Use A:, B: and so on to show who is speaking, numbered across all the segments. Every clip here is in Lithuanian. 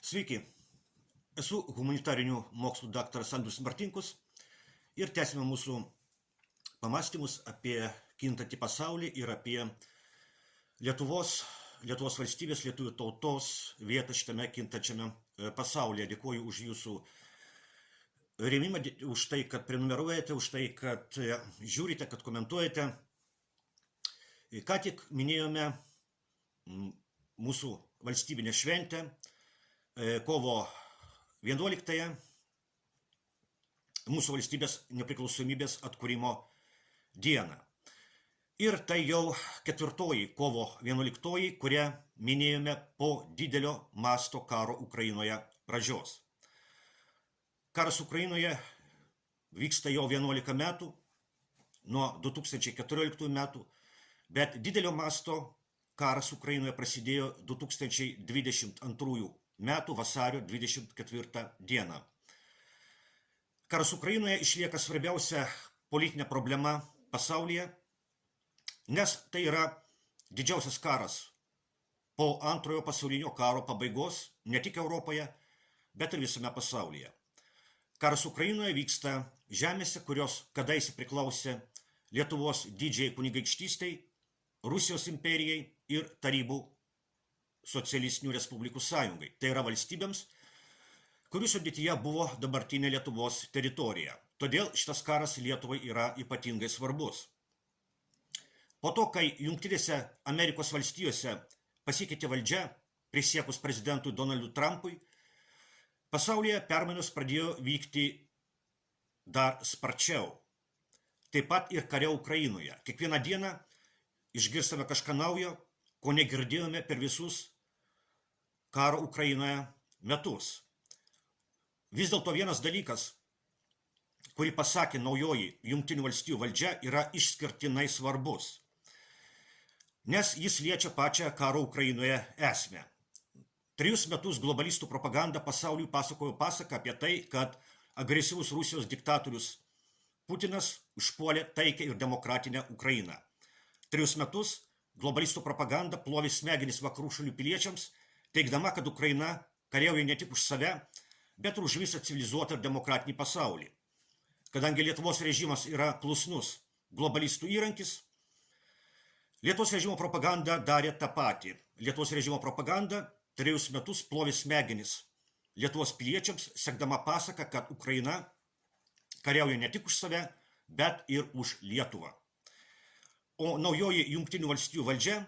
A: Sveiki, esu humanitarinių mokslų daktaras Andrius Martinkus ir tęsime mūsų pamastymus apie kintantį pasaulį ir apie Lietuvos valstybės, lietuvių tautos vietą šitame kintančiame pasaulyje. Dėkuoju už jūsų rėmimą, už tai, kad prenumeruojate, už tai, kad žiūrite, kad komentuojate. Ką tik minėjome mūsų valstybinę šventę, kovo 11-ąją, mūsų valstybės nepriklausomybės atkūrimo dieną. Ir tai jau ketvirtoji kovo 11-oji, kurią minėjome po didelio masto karo Ukrainoje pradžios. Karas Ukrainoje vyksta jau 11 metų, nuo 2014 metų, bet didelio masto karas Ukrainoje prasidėjo 2022 metų vasario 24 dieną. Karas Ukrainoje išlieka svarbiausia politinė problema pasaulyje, nes tai yra didžiausias karas po antrojo pasaulinio karo pabaigos ne tik Europoje, bet ir visame pasaulyje. Karas Ukrainoje vyksta žemėse, kurios kadaise priklausė Lietuvos didžiajai kunigaikštystei, Rusijos imperijai ir Tarybų socialistinių respublikų sąjungai. Tai yra valstybėms, kurių sudėtyje buvo dabartinė Lietuvos teritorija. Todėl šitas karas Lietuvai yra ypatingai svarbus. Po to, kai Jungtinėse Amerikos valstijose pasikeitė valdžia prisiekus prezidentui Donaldui Trumpui, pasaulyje permainos pradėjo vykti dar sparčiau. Taip pat ir kare Ukrainoje. Kiekvieną dieną išgirstame kažką naujo, ko negirdėjome per visus karo Ukrainoje metus. Vis dėlto vienas dalykas, kurį pasakė naujoji Jungtinių valstijų valdžia, yra išskirtinai svarbus, nes jis liečia pačią karo Ukrainoje esmę. 3 metus globalistų propaganda pasauliui pasakojo pasaką apie tai, kad agresyvus Rusijos diktatorius Putinas užpuolė taikę ir demokratinę Ukrainą. 3 metus globalistų propaganda plovė smegenis vakarų šalių piliečiams, teigdama, kad Ukraina kariauja ne tik už save, bet ir už visą civilizuotą ir demokratinį pasaulį. Kadangi Lietuvos režimas yra klusnus globalistų įrankis, Lietuvos režimo propaganda darė tą patį. Lietuvos režimo propaganda 3 metus plovė smegenis Lietuvos piliečiams, sekdama pasaką, kad Ukraina kariauja ne tik už save, bet ir už Lietuvą. O naujoji Jungtinių valstijų valdžia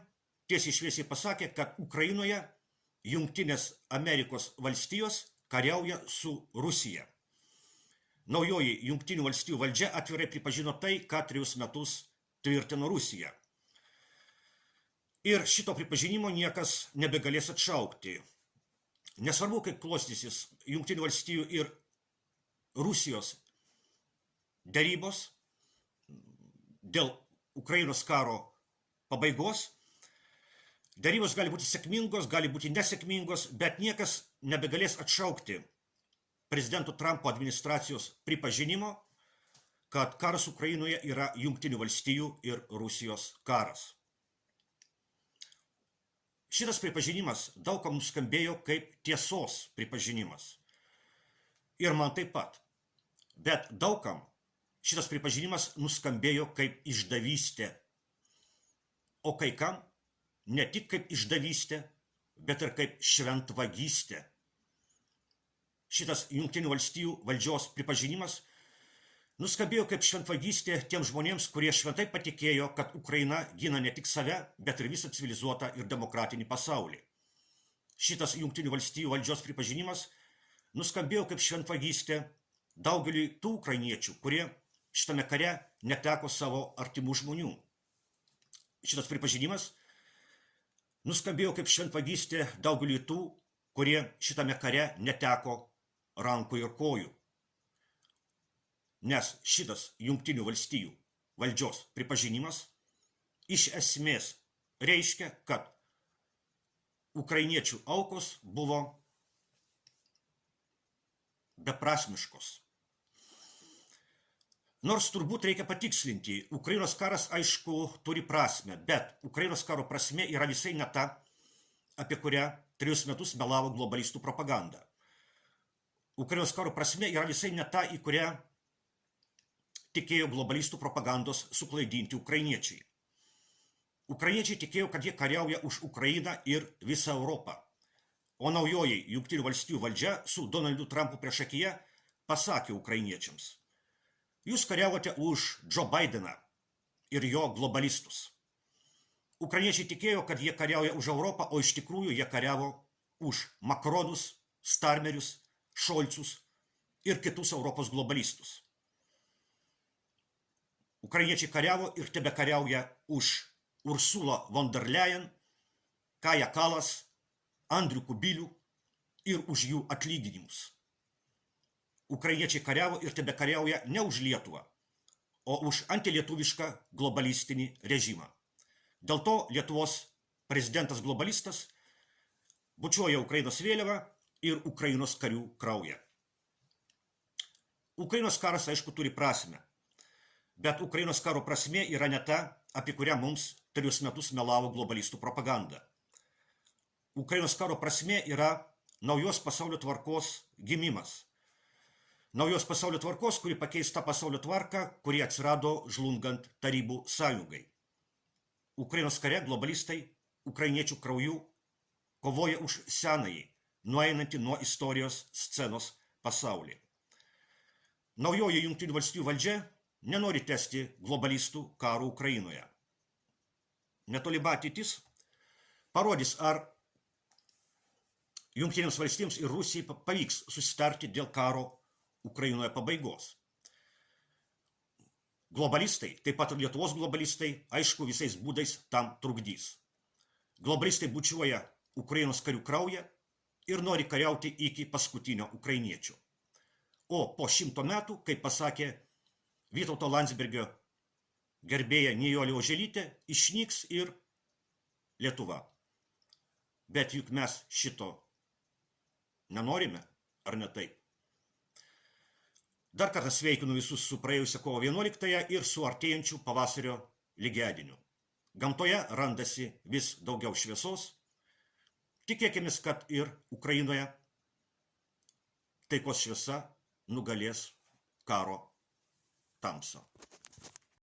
A: tiesiai šviesiai pasakė, kad Ukrainoje Jungtinės Amerikos valstijos kariauja su Rusija. Naujoji Jungtinių valstijų valdžia atvirai pripažino tai, ką 3 metus tvirtino Rusija. Ir šito pripažinimo niekas nebegalės atšaukti. Nesvarbu, kaip klostysis Jungtinių valstijų ir Rusijos derybos dėl Ukrainos karo pabaigos. Derybos gali būti sėkmingos, gali būti nesėkmingos, bet niekas nebegalės atšaukti prezidento Trumpo administracijos pripažinimo, kad karas Ukrainoje yra Jungtinių valstijų ir Rusijos karas. Šitas pripažinimas daug kam nuskambėjo kaip tiesos pripažinimas. Ir man taip pat. Bet daug kam šitas pripažinimas nuskambėjo kaip išdavystė. O kai kam ne tik kaip išdavystė, bet ir kaip šventvagystė. Šitas Jungtinių valstijų valdžios pripažinimas nuskambėjo kaip šventvagystė tiems žmonėms, kurie šventai patikėjo, kad Ukraina gina ne tik save, bet ir visą civilizuotą ir demokratinį pasaulį. Šitas Jungtinių valstijų valdžios pripažinimas nuskambėjo kaip šventvagystė daugeliui tų ukrainiečių, kurie šitame kare neteko savo artimų žmonių. Šitas pripažinimas nuskambėjo kaip šventvagystė daugeliui tų, kurie šitame kare neteko rankų ir kojų. Nes šitas Jungtinių valstijų valdžios pripažinimas iš esmės reiškia, kad ukrainiečių aukos buvo beprasmiškos. Nors turbūt reikia patikslinti, Ukrainos karas aišku turi prasmę, bet Ukrainos karo prasmė yra visai ne ta, apie kurią 3 metus melavo globalistų propaganda. Ukrainos karo prasme yra visai ne ta, į kurią tikėjo globalistų propagandos suklaidinti ukrainiečiai. Ukrainiečiai tikėjo, kad jie kariauja už Ukrainą ir visą Europą. O naujoji Jungtinių valstijų valdžia su Donaldu Trumpu priešakyje pasakė ukrainiečiams: jūs kariavote už Joe Bideną ir jo globalistus. Ukrainiečiai tikėjo, kad jie kariauja už Europą, o iš tikrųjų jie kariavo už Makronus, Starmerius, Šolcus ir kitus Europos globalistus. Ukrainiečiai kariavo ir tebekariauja už Ursulą von der Leyen, Kają Kalas, Andrių Kubilių ir už jų atlyginimus. Ukrainiečiai kariavo ir tebekariauja ne už Lietuvą, o už antilietuvišką globalistinį režimą. Dėl to Lietuvos prezidentas globalistas bučiuoja Ukrainos vėliavą ir Ukrainos karių kraują. Ukrainos karas, aišku, turi prasmę, bet Ukrainos karo prasmė yra ne ta, apie kurią mums 3 metus melavo globalistų propaganda. Ukrainos karo prasmė yra naujos pasaulio tvarkos gimimas. Naujos pasaulio tvarkos, kuri pakeis tą pasaulio tvarką, kuri atsirado žlungant Tarybų sąjungai. Ukrainos kare globalistai ukrainiečių krauju kovoja už senąjį, nueinantį nuo istorijos scenos pasaulį. Naujoji Jungtinių valstijų valdžia nenori tęsti globalistų karo Ukrainoje. Netolima ateitis parodys, ar Jungtinėms valstijoms ir Rusijai pavyks susitarti dėl karo Ukrainoje pabaigos. Globalistai, taip pat ir Lietuvos globalistai, aišku, visais būdais tam trukdys. Globalistai bučiuoja Ukrainos karių kraują ir nori kariauti iki paskutinio ukrainiečio. O po 100 metų, kaip pasakė Vytauto Landsbergio gerbėja Nijolė Oželytė, išnyks ir Lietuva. Bet juk mes šito nenorime, ar ne taip? Dar kartą sveikinu visus su praėjusią kovo 11 ir su artėjančiu pavasario lygiadieniu. Gamtoje randasi vis daugiau šviesos. Tikėkime, kad ir Ukrainoje taikos šviesa nugalės karo tamsą.